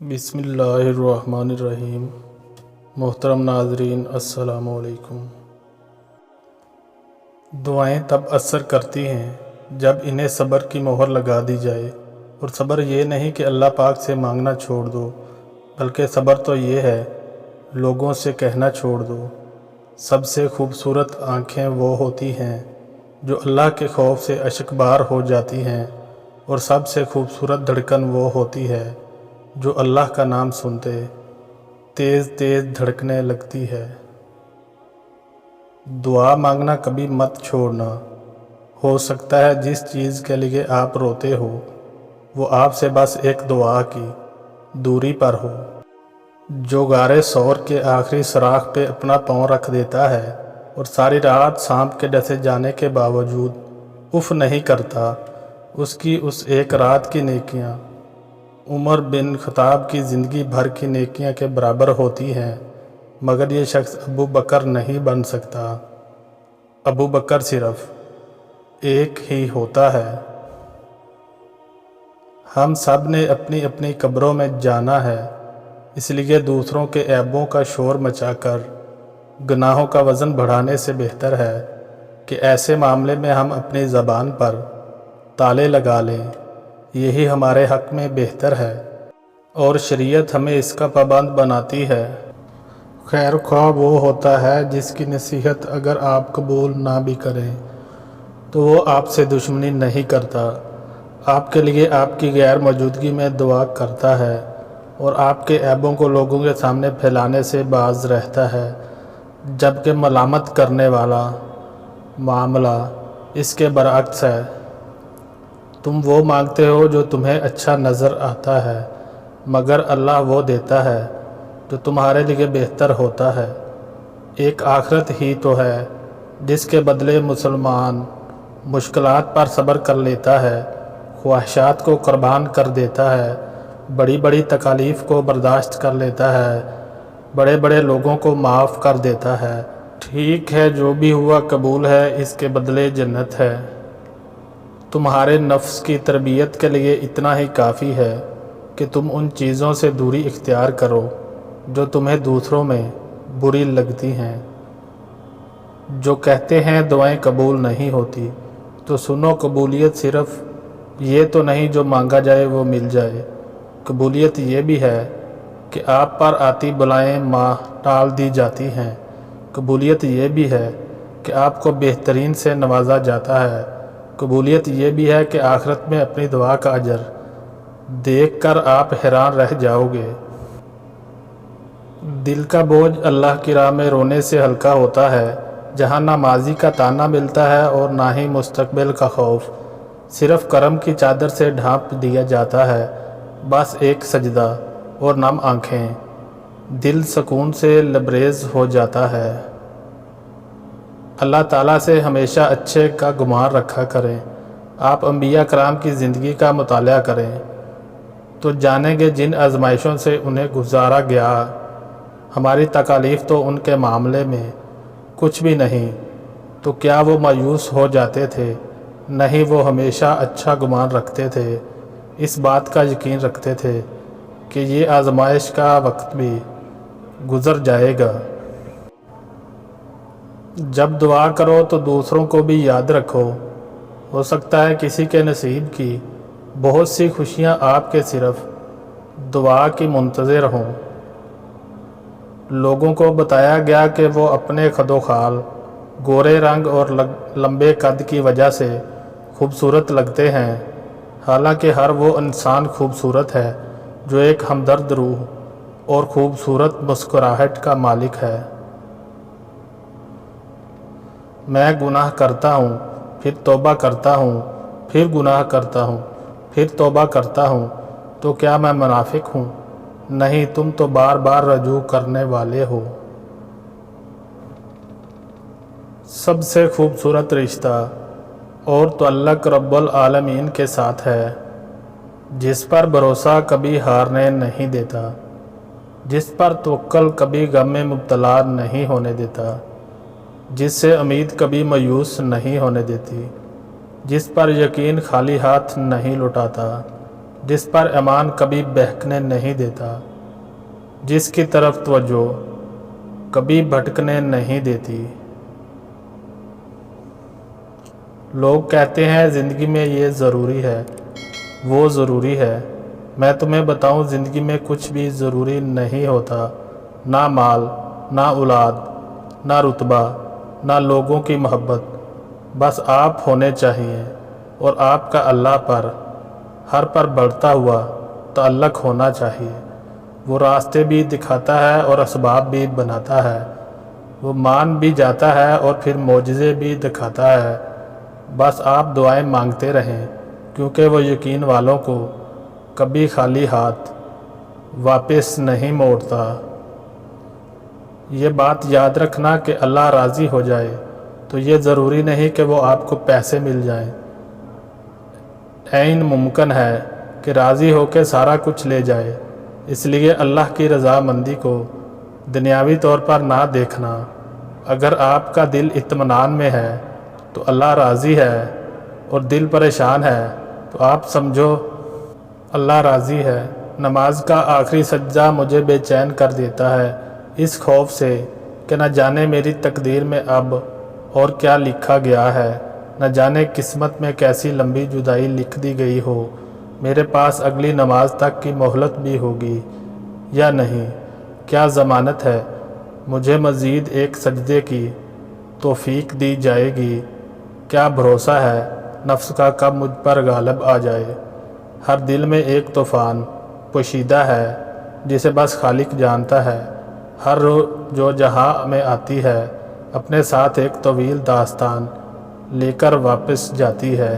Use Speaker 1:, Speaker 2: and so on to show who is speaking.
Speaker 1: बिस्मिल्लाहिर्रहमानिर्रहीम। मोहतरम नाज़रीन, अस्सलाम वालेकुम। दुआएं तब असर करती हैं जब इन्हें सब्र की मोहर लगा दी जाए। और सब्र ये नहीं कि अल्लाह पाक से मांगना छोड़ दो, बल्कि सब्र तो ये है लोगों से कहना छोड़ दो। सबसे खूबसूरत आँखें वो होती हैं जो अल्लाह के खौफ से अशकबार हो जाती हैं, और सबसे खूबसूरत धड़कन वो होती है जो अल्लाह का नाम सुनते तेज़ तेज़ धड़कने लगती है। दुआ मांगना कभी मत छोड़ना। हो सकता है जिस चीज़ के लिए आप रोते हो वो आपसे बस एक दुआ की दूरी पर हो। जो गारे सौर के आखिरी सुराख पे अपना पाँव रख देता है और सारी रात सांप के डसे जाने के बावजूद उफ नहीं करता, उसकी उस एक रात की नेकियां उमर बिन खताब की ज़िंदगी भर की नेकियां के बराबर होती हैं। मगर ये शख्स अबू बकर नहीं बन सकता। अबू बकर सिर्फ एक ही होता है। हम सब ने अपनी अपनी कब्रों में जाना है, इसलिए दूसरों के ऐबों का शोर मचाकर गुनाहों का वज़न बढ़ाने से बेहतर है कि ऐसे मामले में हम अपनी ज़बान पर ताले लगा लें। यही हमारे हक़ में बेहतर है और शरीयत हमें इसका पाबंद बनाती है। खैर ख्वाह वो होता है जिसकी नसीहत अगर आप कबूल ना भी करें तो वो आपसे दुश्मनी नहीं करता, आपके लिए आपकी गैर मौजूदगी में दुआ करता है और आपके ऐबों को लोगों के सामने फैलाने से बाज रहता है। जबकि मलामत करने वाला मामला इसके बरअक्स है। तुम वो मांगते हो जो तुम्हें अच्छा नज़र आता है, मगर अल्लाह वो देता है जो तुम्हारे लिए बेहतर होता है। एक आखिरत ही तो है जिसके बदले मुसलमान मुश्किलात पर सब्र कर लेता है, ख्वाहिशात को कुर्बान कर देता है, बड़ी बड़ी तकालीफ़ को बर्दाश्त कर लेता है, बड़े बड़े लोगों को माफ़ कर देता है। ठीक है, जो भी हुआ कबूल है, इसके बदले जन्नत है। तुम्हारे नफ्स की तरबियत के लिए इतना ही काफ़ी है कि तुम उन चीज़ों से दूरी इख्तियार करो जो तुम्हें दूसरों में बुरी लगती हैं। जो कहते हैं दुआएं कबूल नहीं होती, तो सुनो, कबूलियत सिर्फ़ ये तो नहीं जो मांगा जाए वो मिल जाए। कबूलियत ये भी है कि आप पर आती बलाएं टाल दी जाती हैं। कबूलियत ये भी है कि आपको बेहतरीन से नवाजा जाता है। कबूलियत ये भी है कि आखिरत में अपनी दुआ का अजर देखकर आप हैरान रह जाओगे। दिल का बोझ अल्लाह की राह में रोने से हल्का होता है, जहाँ ना माजी का ताना मिलता है और ना ही मुस्तकबिल का खौफ। सिर्फ़ करम की चादर से ढांप दिया जाता है, बस एक सजदा और नम आँखें। दिल सुकून से लबरेज हो जाता है। अल्लाह ताला से हमेशा अच्छे का गुमान रखा करें। आप अंबिया कराम की ज़िंदगी का मुताला करें तो जानेंगे जिन आजमाइशों से उन्हें गुजारा गया, हमारी तकालीफ़ तो उनके मामले में कुछ भी नहीं। तो क्या वो मायूस हो जाते थे? नहीं, वो हमेशा अच्छा गुमान रखते थे। इस बात का यकीन रखते थे कि ये आजमाइश का वक्त भी गुज़र जाएगा। जब दुआ करो तो दूसरों को भी याद रखो। हो सकता है किसी के नसीब की बहुत सी खुशियाँ आपके सिर्फ दुआ की मुंतज़िर हों। लोगों को बताया गया कि वो अपने खदोखाल, गोरे रंग और लंबे कद की वजह से खूबसूरत लगते हैं। हालांकि हर वो इंसान खूबसूरत है जो एक हमदर्द रूह और खूबसूरत मुस्कुराहट का मालिक है। मैं गुनाह करता हूँ, फिर तौबा करता हूँ, फिर गुनाह करता हूँ, फिर तौबा करता हूँ, तो क्या मैं मुनाफिक हूँ? नहीं, तुम तो बार बार रजू करने वाले हो। सबसे खूबसूरत रिश्ता और तअल्लुक़ रब्बुल आलमीन के साथ है, जिस पर भरोसा कभी हारने नहीं देता, जिस पर तवक्कुल कभी गम में मुब्तला नहीं होने देता, जिससे उम्मीद कभी मायूस नहीं होने देती, जिस पर यकीन खाली हाथ नहीं लौटाता। جس پر ایمان کبھی بہکنے نہیں دیتا، جس کی طرف توجہ کبھی بھٹکنے نہیں دیتی۔ لوگ کہتے ہیں زندگی میں یہ ضروری ہے، وہ ضروری ہے۔ میں تمہیں بتاؤں زندگی میں کچھ بھی ضروری نہیں ہوتا، نہ مال، نہ اولاد، نہ رتبہ، نہ لوگوں کی محبت۔ بس آپ ہونے چاہیے اور آپ کا اللہ پر، ہر پر بڑھتا ہوا تعلق ہونا چاہیے۔ وہ راستے بھی دکھاتا ہے اور اسباب بھی بناتا ہے، وہ مان بھی جاتا ہے اور پھر معجزے بھی دکھاتا ہے۔ بس آپ دعائیں مانگتے رہیں، کیونکہ وہ یقین والوں کو کبھی خالی ہاتھ واپس نہیں موڑتا۔ یہ بات یاد رکھنا کہ اللہ راضی ہو جائے تو یہ ضروری نہیں کہ وہ آپ کو پیسے مل جائیں۔ عین ممکن ہے کہ راضی ہو کے سارا کچھ لے جائے۔ اس لیے اللہ کی رضامندی کو دنیاوی طور پر نہ دیکھنا۔ اگر آپ کا دل اطمینان میں ہے تو اللہ راضی ہے، اور دل پریشان ہے تو آپ سمجھو اللہ راضی ہے۔ نماز کا آخری سجدہ مجھے بے چین کر دیتا ہے، اس خوف سے کہ نہ جانے میری تقدیر میں اب اور کیا لکھا گیا ہے، نہ جانے قسمت میں کیسی لمبی جدائی لکھ دی گئی ہو۔ میرے پاس اگلی نماز تک کی مہلت بھی ہوگی یا نہیں؟ کیا ضمانت ہے مجھے مزید ایک سجدے کی توفیق دی جائے گی؟ کیا بھروسہ ہے نفس کا کب مجھ پر غالب آ جائے؟ ہر دل میں ایک طوفان پوشیدہ ہے جسے بس خالق جانتا ہے۔ ہر روح جو جہاں میں آتی ہے اپنے ساتھ ایک طویل داستان لے کر واپس جاتی ہے۔